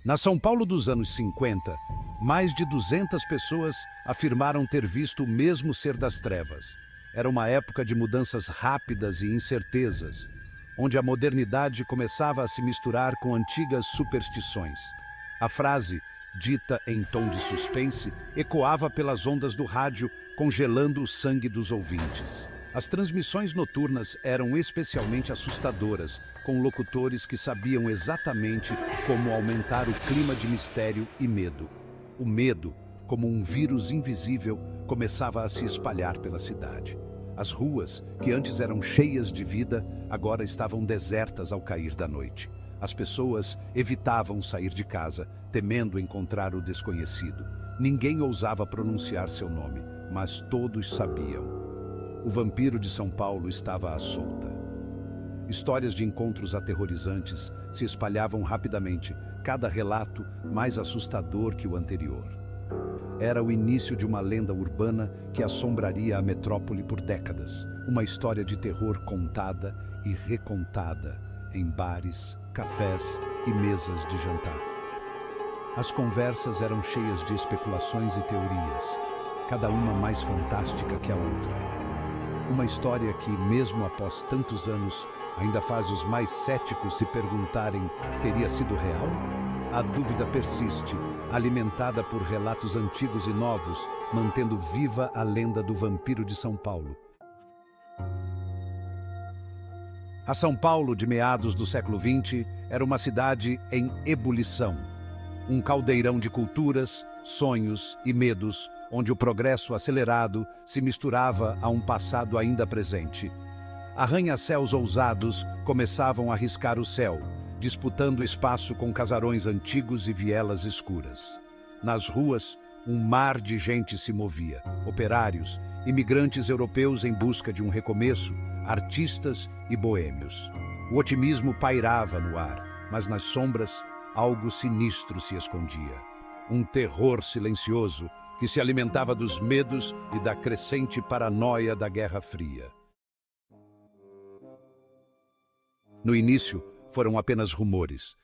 Na São Paulo dos anos 50, mais de 200 pessoas afirmaram ter visto o mesmo ser das trevas. Era uma época de mudanças rápidas e incertezas, onde a modernidade começava a se misturar com antigas superstições. A frase, dita em tom de suspense, ecoava pelas ondas do rádio, congelando o sangue dos ouvintes. As transmissões noturnas eram especialmente assustadoras, com locutores que sabiam exatamente como aumentar o clima de mistério e medo. O medo, como um vírus invisível, começava a se espalhar pela cidade. As ruas, que antes eram cheias de vida, agora estavam desertas ao cair da noite. As pessoas evitavam sair de casa, temendo encontrar o desconhecido. Ninguém ousava pronunciar seu nome, mas todos sabiam. O vampiro de São Paulo estava à solta. Histórias de encontros aterrorizantes se espalhavam rapidamente, cada relato mais assustador que o anterior. Era o início de uma lenda urbana que assombraria a metrópole por décadas. Uma história de terror contada e recontada em bares, cafés e mesas de jantar. As conversas eram cheias de especulações e teorias, cada uma mais fantástica que a outra. Uma história que, mesmo após tantos anos, ainda faz os mais céticos se perguntarem: teria sido real? A dúvida persiste, alimentada por relatos antigos e novos, mantendo viva a lenda do vampiro de São Paulo. A São Paulo de meados do século XX era uma cidade em ebulição. Um caldeirão de culturas, sonhos e medos, onde o progresso acelerado se misturava a um passado ainda presente. Arranha-céus ousados começavam a riscar o céu, disputando espaço com casarões antigos e vielas escuras. Nas ruas, um mar de gente se movia: operários, imigrantes europeus em busca de um recomeço, artistas e boêmios. O otimismo pairava no ar, mas nas sombras, algo sinistro se escondia. Um terror silencioso que se alimentava dos medos e da crescente paranoia da Guerra Fria. No início, foram apenas rumores,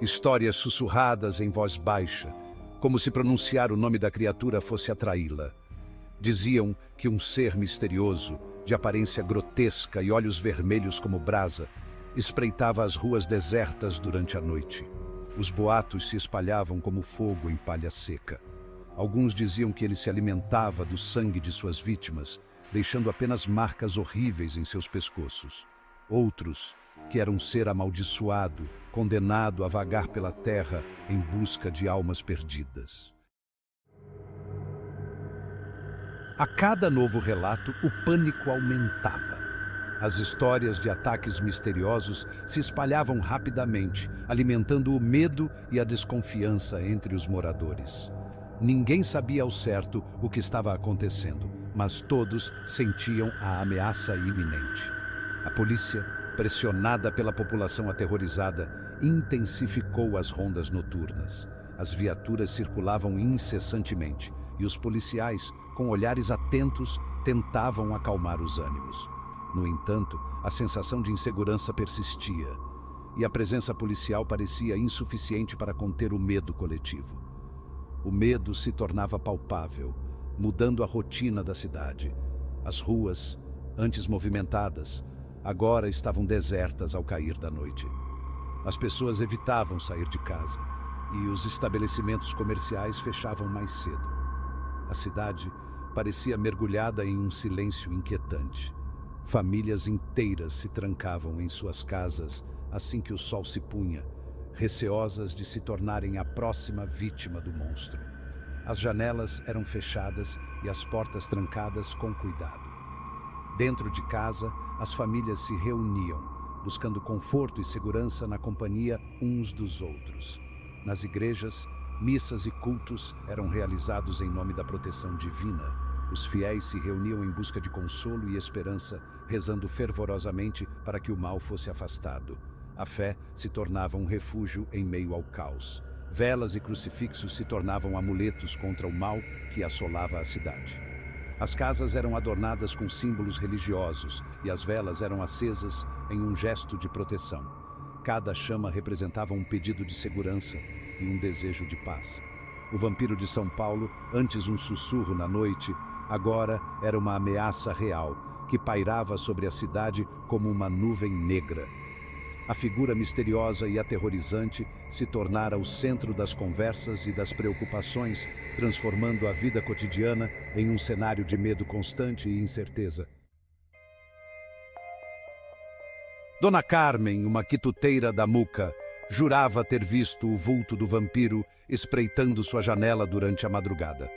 histórias sussurradas em voz baixa, como se pronunciar o nome da criatura fosse atraí-la. Diziam que um ser misterioso, de aparência grotesca e olhos vermelhos como brasa, espreitava as ruas desertas durante a noite. Os boatos se espalhavam como fogo em palha seca. Alguns diziam que ele se alimentava do sangue de suas vítimas, deixando apenas marcas horríveis em seus pescoços. Outros, que era um ser amaldiçoado, condenado a vagar pela terra em busca de almas perdidas. A cada novo relato, o pânico aumentava. As histórias de ataques misteriosos se espalhavam rapidamente, alimentando o medo e a desconfiança entre os moradores. Ninguém sabia ao certo o que estava acontecendo, mas todos sentiam a ameaça iminente. A polícia, pressionada pela população aterrorizada, intensificou as rondas noturnas. As viaturas circulavam incessantemente e os policiais, com olhares atentos, tentavam acalmar os ânimos. No entanto, a sensação de insegurança persistia e a presença policial parecia insuficiente para conter o medo coletivo. O medo se tornava palpável, mudando a rotina da cidade. As ruas, antes movimentadas, agora estavam desertas ao cair da noite. As pessoas evitavam sair de casa e os estabelecimentos comerciais fechavam mais cedo. A cidade parecia mergulhada em um silêncio inquietante. Famílias inteiras se trancavam em suas casas assim que o sol se punha, receosas de se tornarem a próxima vítima do monstro. As janelas eram fechadas e as portas trancadas com cuidado. Dentro de casa, as famílias se reuniam, buscando conforto e segurança na companhia uns dos outros. Nas igrejas, missas e cultos eram realizados em nome da proteção divina. Os fiéis se reuniam em busca de consolo e esperança, rezando fervorosamente para que o mal fosse afastado. A fé se tornava um refúgio em meio ao caos. Velas e crucifixos se tornavam amuletos contra o mal que assolava a cidade. As casas eram adornadas com símbolos religiosos e as velas eram acesas em um gesto de proteção. Cada chama representava um pedido de segurança, e um desejo de paz. O vampiro de São Paulo, antes um sussurro na noite, agora era uma ameaça real, que pairava sobre a cidade como uma nuvem negra. A figura misteriosa e aterrorizante se tornara o centro das conversas e das preocupações, transformando a vida cotidiana em um cenário de medo constante e incerteza. Dona Carmen, uma quituteira da Muca, jurava ter visto o vulto do vampiro espreitando sua janela durante a madrugada.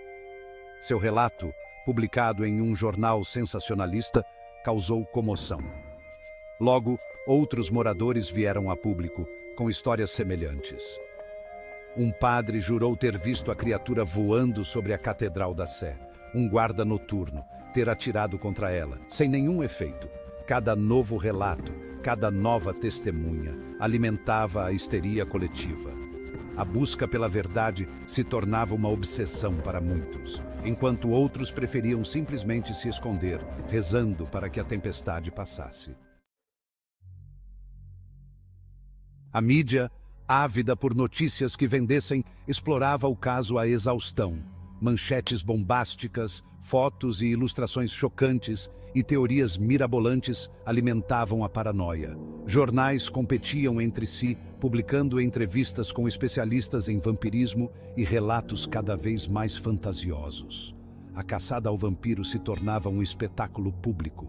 Seu relato, publicado em um jornal sensacionalista, causou comoção. Logo, outros moradores vieram a público, com histórias semelhantes. Um padre jurou ter visto a criatura voando sobre a Catedral da Sé, um guarda noturno, ter atirado contra ela, sem nenhum efeito. Cada novo relato, cada nova testemunha, alimentava a histeria coletiva. A busca pela verdade se tornava uma obsessão para muitos, enquanto outros preferiam simplesmente se esconder, rezando para que a tempestade passasse. A mídia, ávida por notícias que vendessem, explorava o caso à exaustão. Manchetes bombásticas, fotos e ilustrações chocantes e teorias mirabolantes alimentavam a paranoia. Jornais competiam entre si, publicando entrevistas com especialistas em vampirismo e relatos cada vez mais fantasiosos. A caçada ao vampiro se tornava um espetáculo público.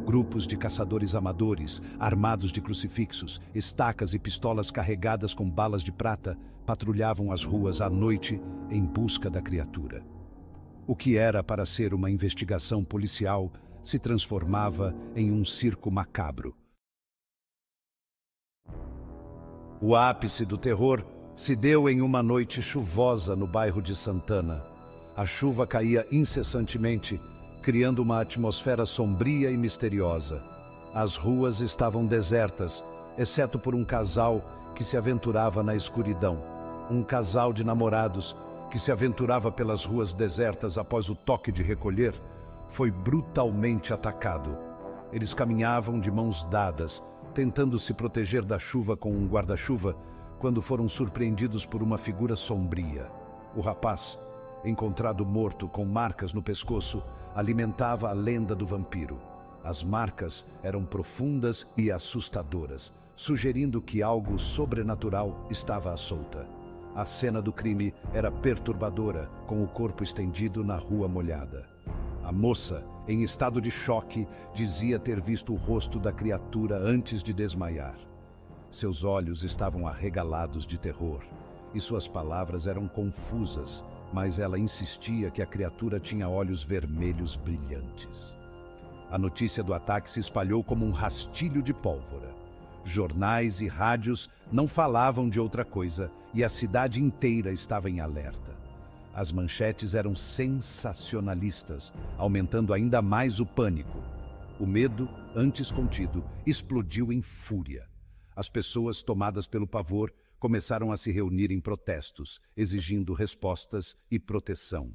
Grupos de caçadores amadores, armados de crucifixos, estacas e pistolas carregadas com balas de prata, patrulhavam as ruas à noite em busca da criatura. O que era para ser uma investigação policial se transformava em um circo macabro. O ápice do terror se deu em uma noite chuvosa no bairro de Santana. A chuva caía incessantemente, criando uma atmosfera sombria e misteriosa. As ruas estavam desertas, exceto por um casal que se aventurava na escuridão. Um casal de namorados que se aventurava pelas ruas desertas após o toque de recolher foi brutalmente atacado. Eles caminhavam de mãos dadas, tentando se proteger da chuva com um guarda-chuva, quando foram surpreendidos por uma figura sombria. O rapaz, encontrado morto com marcas no pescoço, alimentava a lenda do vampiro. As marcas eram profundas e assustadoras, sugerindo que algo sobrenatural estava à solta. A cena do crime era perturbadora, com o corpo estendido na rua molhada. A moça, em estado de choque, dizia ter visto o rosto da criatura antes de desmaiar. Seus olhos estavam arregalados de terror, e suas palavras eram confusas, mas ela insistia que a criatura tinha olhos vermelhos brilhantes. A notícia do ataque se espalhou como um rastilho de pólvora. Jornais e rádios não falavam de outra coisa, e a cidade inteira estava em alerta. As manchetes eram sensacionalistas, aumentando ainda mais o pânico. O medo, antes contido, explodiu em fúria. As pessoas, tomadas pelo pavor, começaram a se reunir em protestos, exigindo respostas e proteção.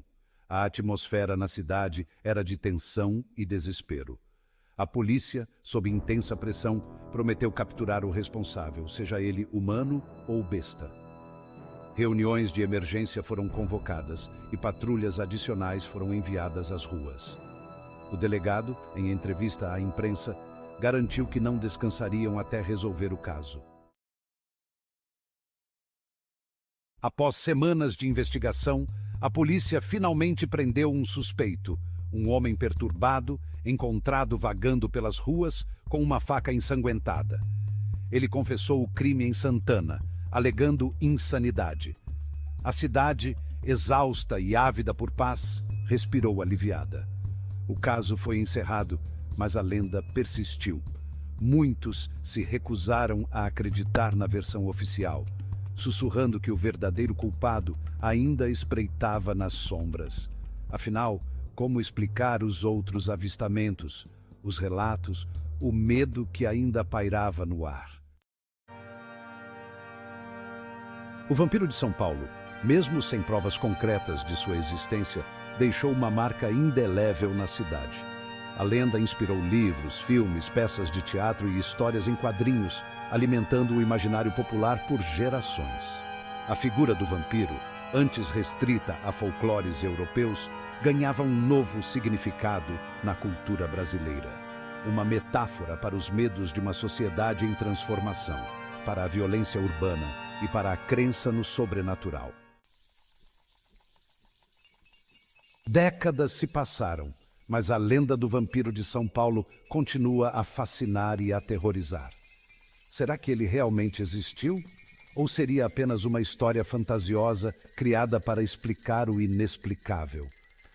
A atmosfera na cidade era de tensão e desespero. A polícia, sob intensa pressão, prometeu capturar o responsável, seja ele humano ou besta. Reuniões de emergência foram convocadas e patrulhas adicionais foram enviadas às ruas. O delegado, em entrevista à imprensa, garantiu que não descansariam até resolver o caso. Após semanas de investigação, a polícia finalmente prendeu um suspeito, um homem perturbado, encontrado vagando pelas ruas com uma faca ensanguentada. Ele confessou o crime em Santana, alegando insanidade. A cidade, exausta e ávida por paz, respirou aliviada. O caso foi encerrado, mas a lenda persistiu. Muitos se recusaram a acreditar na versão oficial, sussurrando que o verdadeiro culpado ainda espreitava nas sombras. Afinal, como explicar os outros avistamentos, os relatos, o medo que ainda pairava no ar? O vampiro de São Paulo, mesmo sem provas concretas de sua existência, deixou uma marca indelével na cidade. A lenda inspirou livros, filmes, peças de teatro e histórias em quadrinhos, alimentando o imaginário popular por gerações. A figura do vampiro, antes restrita a folclores europeus, ganhava um novo significado na cultura brasileira. Uma metáfora para os medos de uma sociedade em transformação, para a violência urbana e para a crença no sobrenatural. Décadas se passaram, mas a lenda do vampiro de São Paulo continua a fascinar e aterrorizar. Será que ele realmente existiu? Ou seria apenas uma história fantasiosa criada para explicar o inexplicável?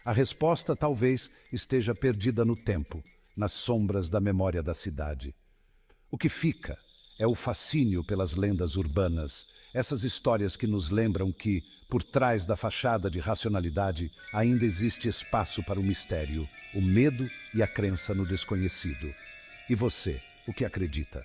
A resposta talvez esteja perdida no tempo, nas sombras da memória da cidade. O que fica é o fascínio pelas lendas urbanas, essas histórias que nos lembram que, por trás da fachada de racionalidade, ainda existe espaço para o mistério, o medo e a crença no desconhecido. E você, o que acredita?